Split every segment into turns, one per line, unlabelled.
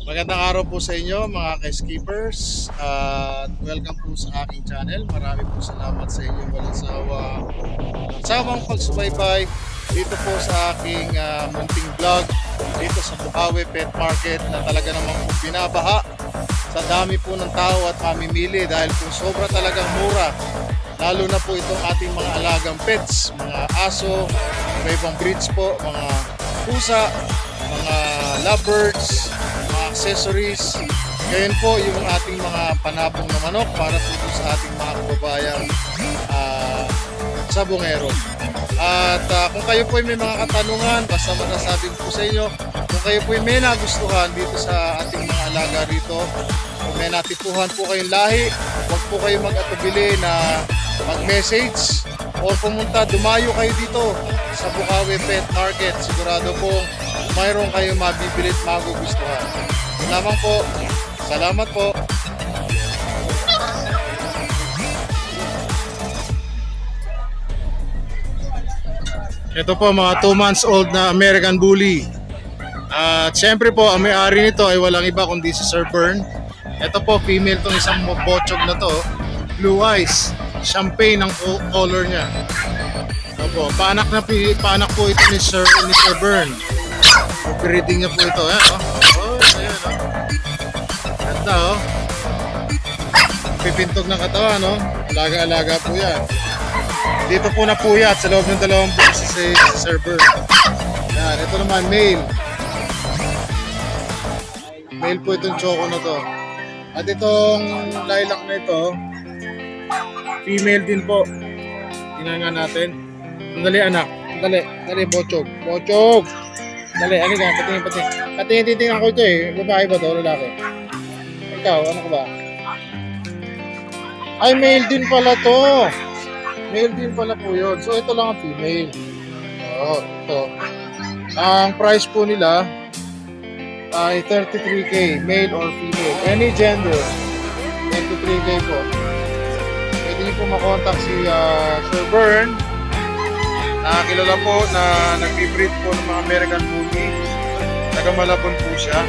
Magandang araw po sa inyo mga ka-skippers at welcome po sa aking channel. Marami po salamat sa inyo walang sawang pagsubaybay dito po sa aking munting vlog dito sa Bukawi Pet Market na talaga namang po binabaha sa dami po ng tao at mamimili dahil po sobra talagang mura. Lalo na po itong ating mga alagang pets, mga aso, mga ibang breeds po, mga pusa, mga lovebirds, mga accessories. Ngayon po yung ating mga panabong na manok para po sa ating mga kababayang sabongero. At kung kayo po may mga katanungan, basta masasabi ko sa inyo, kung kayo po may nagustuhan dito sa ating mga alaga rito, kung may natipuhan po kayong lahi, huwag po kayo mag-atubili na mag-message o pumunta, dumayo kayo dito sa Bukawi Pet Market. Sigurado pong mayroon kayong mabibili at magugustuhan. Yun lamang po. Salamat po. Ito po mga 2 months old na American Bully. At syempre po ang may-ari nito ay walang iba kundi si Sir Bern. Ito po female tong isang bochog na to. Blue eyes. Champagne ang color niya. Opo, paanak po ito ni Sir Bern. Breeding niya po ito. Ayan, ayan, ganda, pipintog ng katawan, alaga-alaga po yan. Dito po na puyat sa loob ng 2 buwan si Sir Bern. Yan, ito naman male. Male po itong choco na to. At itong lilac na ito, female din po. Tingnan nga natin. Sandali anak. Sandali bochog. Bochog! Dali, ano ka? Patingin ako ito eh. Babae ba to? Lalaki? Ikaw, ano ka ba? Ay, male din pala to. Male din pala po yun. So, ito lang ang female. Ito. Ang price po nila ay 33K, male or female. Any gender. 33K po. Pwede niyo po makontak si Sir Bern. Kilala po na nag-breed po ng mga American Bully. Taga-Malabon po siya.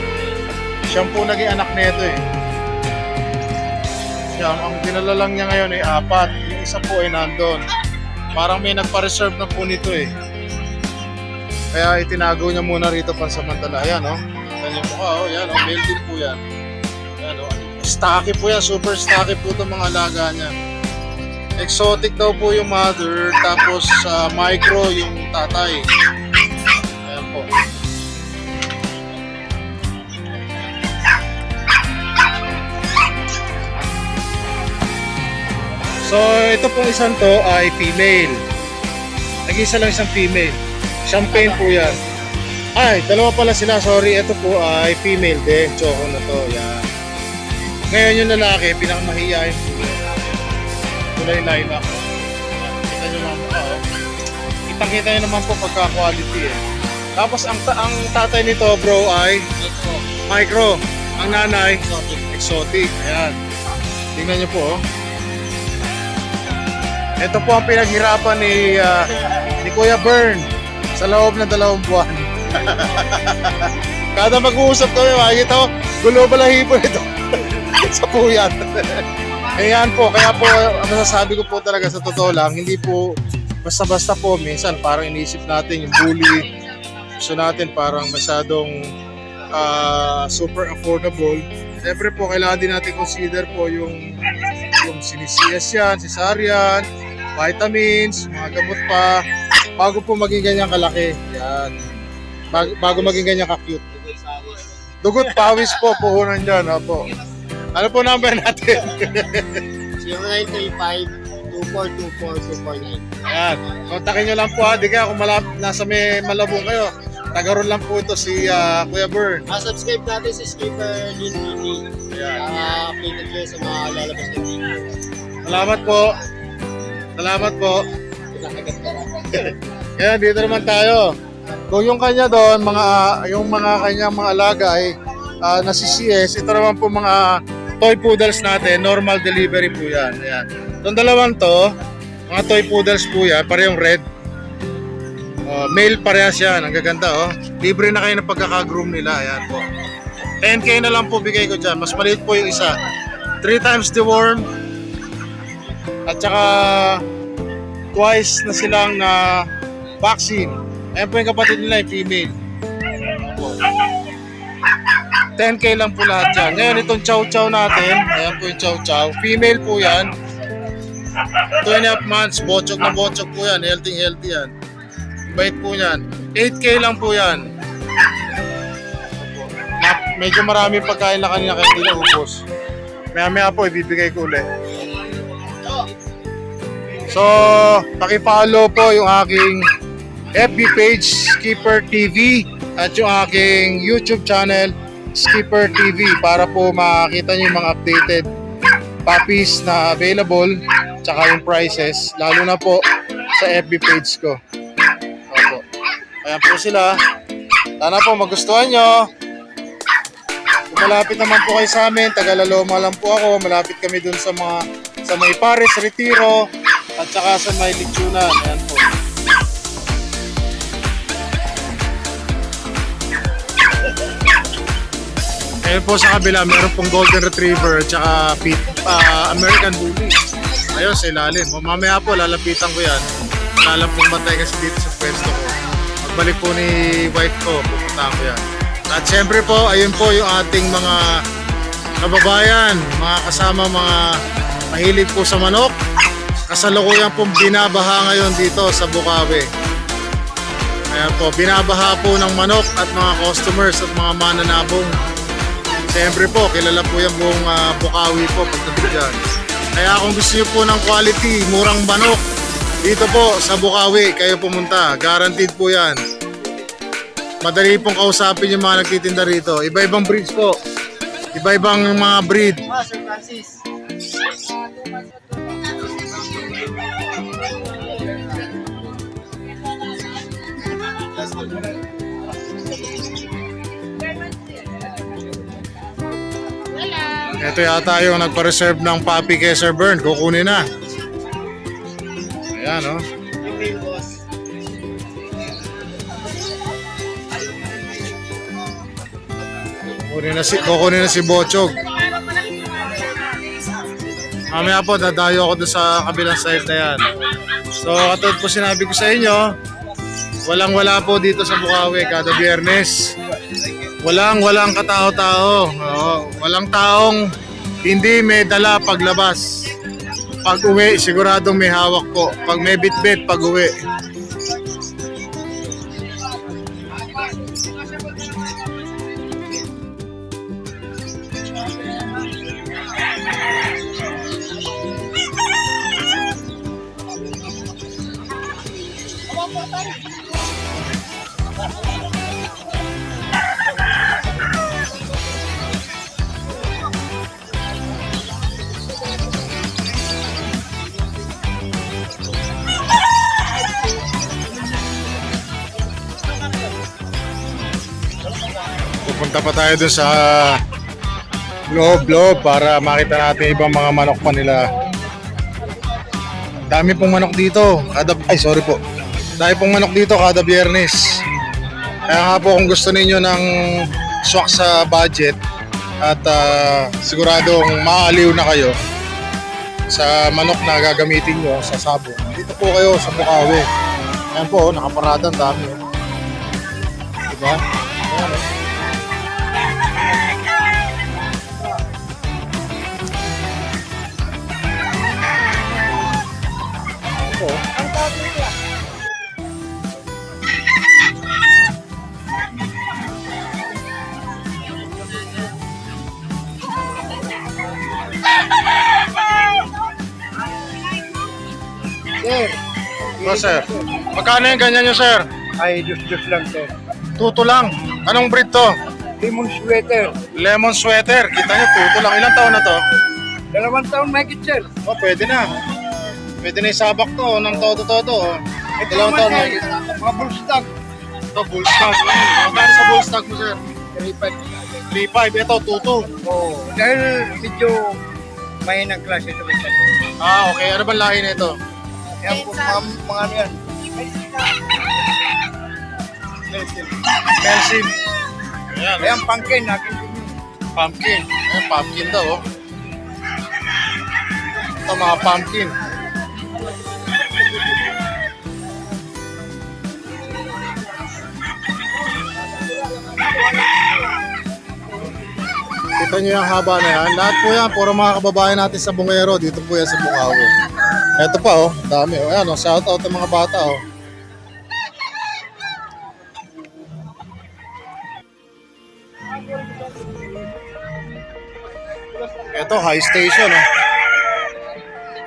Siya po naging anak nito eh. Siya, ang dinala lang niya ngayon ay 4. Yung isa po ay nandun. Parang may nagpa-reserve na po nito eh. Kaya itinago niya muna rito pansamantala. Ayan Ayan yung mukha Ayan male din po yan. Ayan stocky po yan. Super stocky po itong mga alaga niya. Exotic daw po yung mother, tapos micro yung tatay. Ayan po. So, ito pong isang to ay female. Nag-isa lang isang female. Champagne po yan. Ay, dalawa pala sila. Sorry, ito po ay female din. Choco na to. Yan. Ngayon yung lalaki, pinakamahiyain po yan. Kulay lilac. Kita nyo naman po. Ipakita nyo naman po pagka-quality eh. Tapos ang tatay nito bro ay micro. Ang nanay exotic. Ayan. Tingnan nyo po Ito po ang pinaghirapan ni Kuya Bern sa loob ng 2 buwan. Kada mag-uusap kami, makikita ko gulo balahibo ito sa puyat. Ayan po, kaya po masasabi ko po talaga sa totoo lang, hindi po basta-basta po minsan parang inisip natin yung bully. Gusto natin parang masyadong super affordable. Siyempre po, kailangan din natin consider po yung sinisias yan, cesarean, vitamins, mga gamot pa, bago po maging ganyan kalaki. Yan. Bago maging ganyan ka-cute. Dugot pawis po, puhunan dyan. Po. Ano po number natin?
0935-2424-249.
Ayan. Kontakin nyo lang po Di kaya kung nasa may Malabon kayo, tagaroon lang po ito si Kuya Bern.
Subscribe natin si Skipper Lin TV. Updated kayo sa mga lalabas ng video.
Salamat po. Salamat po. Ayan, dito naman tayo. Kung yung kanya doon, yung mga kanyang mga alaga ay nasi CS, ito naman po mga toy poodles natin, normal delivery po yan. Ayan. Itong dalawang to, mga toy poodles po yan, parehong red. Male parehas yan. Ang gaganda oh. Libre na kayo ng pagkaka-groom nila. Ayan po. 10K na lang po bigay ko dyan. Mas maliit po yung isa. 3 times deworm. At saka twice na silang na vaccine. Ayan po yung kapatid nila yung female. Po. 10K lang po lahat yan. Ngayon itong chow chow natin. Ayan po yung chow chow. Female po yan. 2.5 months. Bochok na bochok po yan. Healthy yan. Bait po yan. 8K lang po yan. Medyo marami pagkain na kanina kaya hindi na ubos. Maya po ibibigay ko ulit. So, paki-follow po yung aking FB page, Skipper TV, at yung aking YouTube channel, Skipper TV, para po makita nyo yung mga updated puppies na available, tsaka yung prices, lalo na po sa FB page ko. Opo. Ayan po sila. Sana po magustuhan nyo. Kung malapit naman po kayo sa amin, Tagalaloma lang po ako. Malapit kami dun sa may Paris, Retiro, at saka sa may Lechonan. Ayan po. Ayan po sa kabila, meron pong Golden Retriever at saka American Bully. Ayun, sa ilalim. Mamaya po, lalapitan ko yan. Wala lang pong bantay kasi dito sa pwesto ko. Magbalik po ni wife ko, pupuntahan ko yan. At syempre po, ayun po yung ating mga kababayan, mga kasama, mga mahilig po sa manok. Kasalukuyan pong binabaha ngayon dito sa Bukawi. Ayan po, binabaha po ng manok at mga customers at mga mananabong. Siyempre po, kilala po yung buong Bukawi po pagdating dyan. Kaya kung gusto nyo po ng quality, murang manok, dito po sa Bukawi, kayo pumunta. Guaranteed po yan. Madali pong kausapin yung mga nagtitinda rito. Iba-ibang breeds po. Iba-ibang mga breed.
Sir Francis.
Ito yata yung nagpa-reserve ng puppy kay Sir Bern. Kukunin na. Ayan, oh.
Yung main boss.
Kukunin na si Bochog. Mamaya po, dadayo ako doon sa kabilang side na yan. So, katulad po sinabi ko sa inyo, walang-wala po dito sa Bukawi kada Biyernes. Walang katao-tao. Oo, walang taong hindi may dala paglabas. Pag uwi, siguradong may hawak po. Pag may bit-bit, pag uwi. Pupunta pa tayo dun sa loob para makita natin ibang mga manok pa nila. Dami pong manok dito. Dami pong manok dito kada Biyernes. Kaya nga po kung gusto ninyo ng swak sa budget at siguradong maaliw na kayo sa manok na gagamitin nyo sa sabong. Dito po kayo sa Bukawi. Ayan po, nakaparada ang dami. Diba? Ayan, oh.
Sir.
So, sir. Magkano yung ganyan nyo, sir?
Ay, just lang, sir.
Tuto lang. Anong breed to?
Lemon sweater.
Lemon sweater. Kita nyo, tuto lang. Ilang taon na to?
2 taon mahigit, sir.
Oh, pwede na. Pwede na isabak to ng todo-todo.
Ito
2
naman,
taon
sir.
mahigit.
Mga bull stock.
Ito, bull stock. Magkano sa bull stock mo, sir?
3.5.
3.5. Ito, tuto.
Oo. Dahil medyo mahinang klase ito.
Ah, okay. Ano ba lahi na ito?
Yan po, mga ano yan.
Melsim. Ayan.
Ayan, pumpkin natin.
Pumpkin. Ayan, pumpkin daw, oh. Ito, mga pumpkin. Kita nyo yung haba na yan. Lahat po yan, puro mga kababayan natin sa Bungero. Dito po yan sa Bukawi. Ito pa, oh. Dami, oh. Ayan, oh. Shout out ng mga bata, oh. Ito, High Station, oh.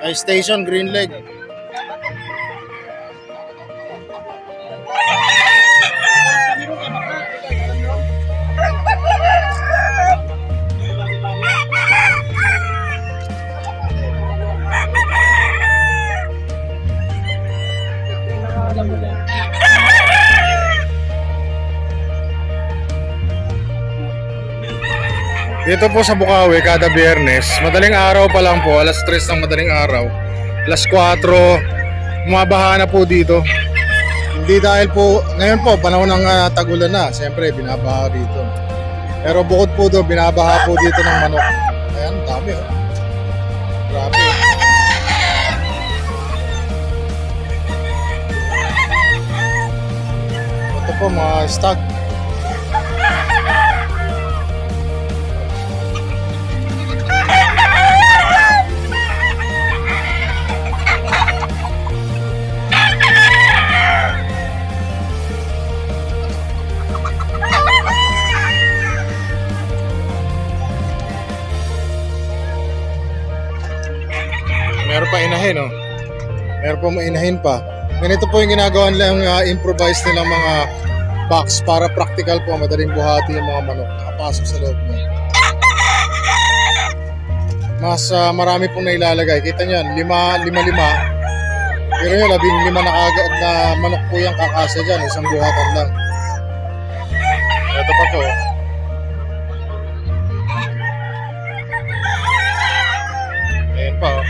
High Station, Green Leg. Dito po sa Bukawi, kada Biyernes, madaling araw pa lang po, alas 3 ng madaling araw, alas 4, bumabaha na po dito. Hindi dahil po, ngayon po, panahon ng tag-ulan na, siyempre binabaha dito. Pero bukod po doon, binabaha po dito ng manok. Ayan, dami, oh. Grabe, oh. Ito po, mga stag. Meron pa inahin, oh. Meron pa mainahin pa. Ganito po yung ginagawa nilang improvise nilang mga box para practical po, madaling buhati yung mga manok. Nakapasok sa loob niya. Mas marami pong nailalagay. Kita nyo yan, lima. Pero yun, 15 na kaagad na manok po yung kakasa dyan. Isang buhatan lang. Ito pa po. Ayan pa, oh.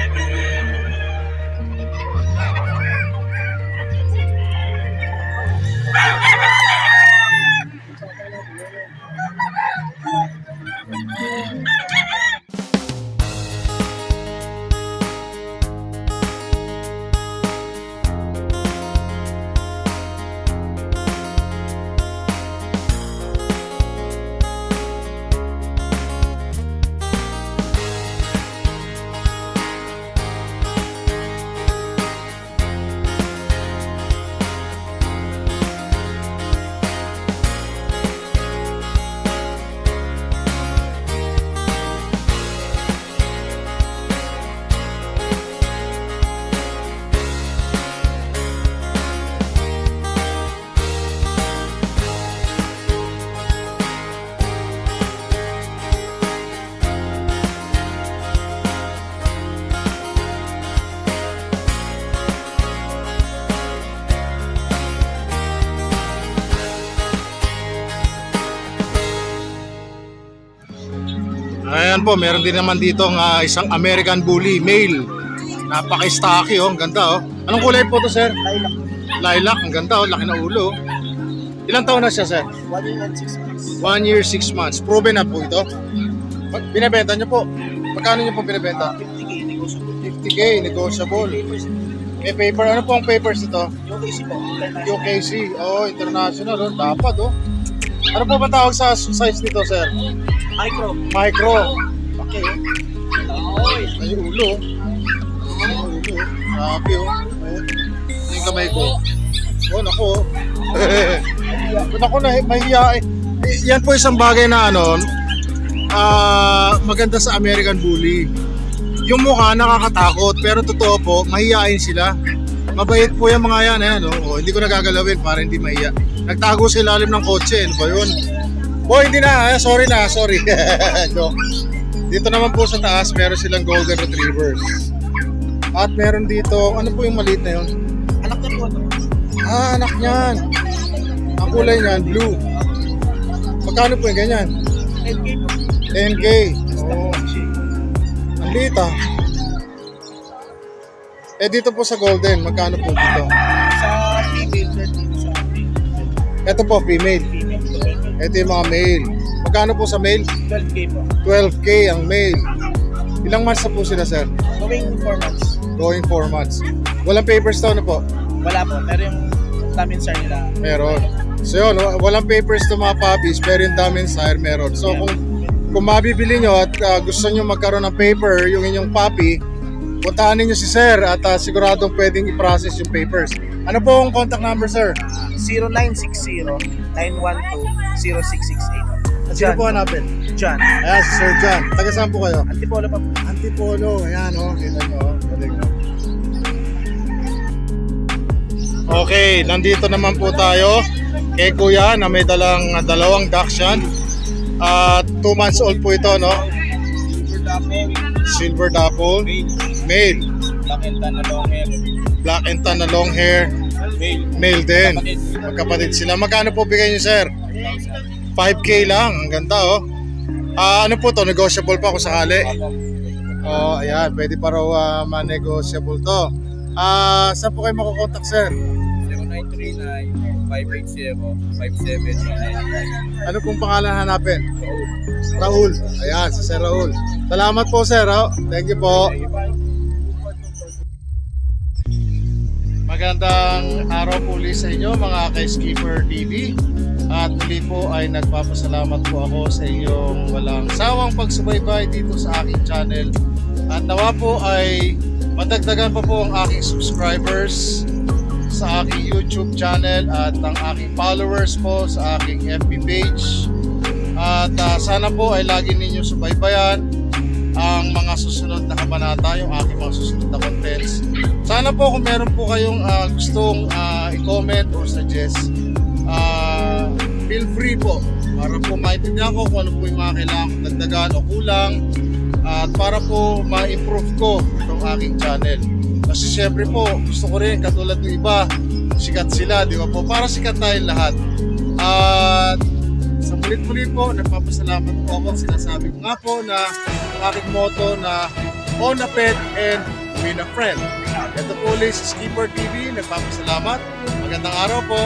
Ayan po, meron din naman dito isang American Bully male. Napaka-stocky, oh, ang ganda, oh. Anong kulay po to, sir?
Lilac.
Lilac, ang ganda, oh, laki na ulo. Ilang taon na siya, sir?
1 year and 6 months.
1 year, 6 months. Proven na po ito. Binibenta niyo po. Magkano niyo po binibenta?
50K, negotiable.
50K, negotiable.
Papers.
May paper, ano po ang papers ito?
Yung case po.
UKC, oh, international, oh, dapat, oh. Ano po ba tawag sa size nito, sir?
Micro.
Micro.
Okay.
Ay, yung ulo. Ay, yung ulo. Grabe, oh. Ay, yung kamay ko. Oh, naku. Naku, mahihiya. Yan po isang bagay na ano, maganda sa American Bully. Yung mukha nakakatakot, pero totoo po, mahihiyain sila. Mabait po yung mga yan, ayan, oh. Hindi ko nagagalawin para hindi mahiya. Nagtago sa ilalim ng kotse, ano ba yun? Boy, hindi na, sorry na, sorry. Joke. Dito naman po sa taas, meron silang golden retrievers. At meron dito, ano po yung maliit na yun?
Anak na po.
Ah, anak niyan. Ang kulay niyan, blue. Magkano po yung ganyan?
10K po.
10K. Oh. Ang liit, ah. Eh dito po sa golden, magkano po dito?
Sa female, 30 sa
Ito po, female.
Female.
Ito yung mga male. Magkano po sa male?
12K po.
12K ang male. Ilang months na po sila, sir?
Going 4 months.
Going 4 months. Walang papers to, ano po?
Wala po. Pero yung namin sir nila.
Meron. So yun, walang papers to mga puppies, pero yung dam and sire meron. So kung mabibili nyo at gusto nyo magkaroon ng paper yung inyong puppy, puntahan ninyo si sir at siguradong pwedeng i-process yung papers. Ano po ang contact number, sir?
0960-912-0668.
At sino po hanapin?
John.
Ayan, si Sir John. Taga saan po kayo?
Antipolo pa po.
Antipolo. Ayan, oh. Kita nyo, oh. Galing, oh. Okay, nandito naman po tayo kay Kuya na may dalang dalawang Dachshund. 2 months old po ito, no? Silver Dapple. Male.
Black and tan na long hair.
Black and tan na long hair.
Male.
Male din. Magkapatid sila. Magkano po bigay nyo, sir? 5K lang. Ang ganda, oh. Ano po to? Negotiable pa kung sakali. Oh, ayan. Pwede pa raw ma-negotiable to. Saan po kayo makukontak, sir?
0939-580-5719.
Ano pong pangalan hanapin? Raul. Ayan, si Sir Raul. Salamat po, sir. Oh. Thank you po. Magandang araw po ulit sa inyo, mga ka-Skipper TV. At muli po ay nagpapasalamat po ako sa inyong walang sawang pagsubaybay dito sa aking channel. At nawa po ay madagdagan pa po ang aking subscribers sa aking YouTube channel at ang aking followers po sa aking FB page. At sana po ay lagi ninyo subaybayan ang mga susunod na kabanata, yung aking mga susunod na contents. Sana po kung meron po kayong gustong i-comment or suggest, feel free po para po maintindihan ko kung ano po yung mga kailangan kong dagdagan o kulang at para po ma-improve ko itong aking channel. Kasi syempre po, gusto ko rin katulad ng iba, sikat sila, di ba po? Para sikat tayo lahat. At sa mulit-mulit po, nagpapasalamat po ako. Sinasabi ko nga po na ang aking motto na own a pet and win a friend. Ito po ulit sa Skipper TV. Nagpapasalamat. Magandang araw po.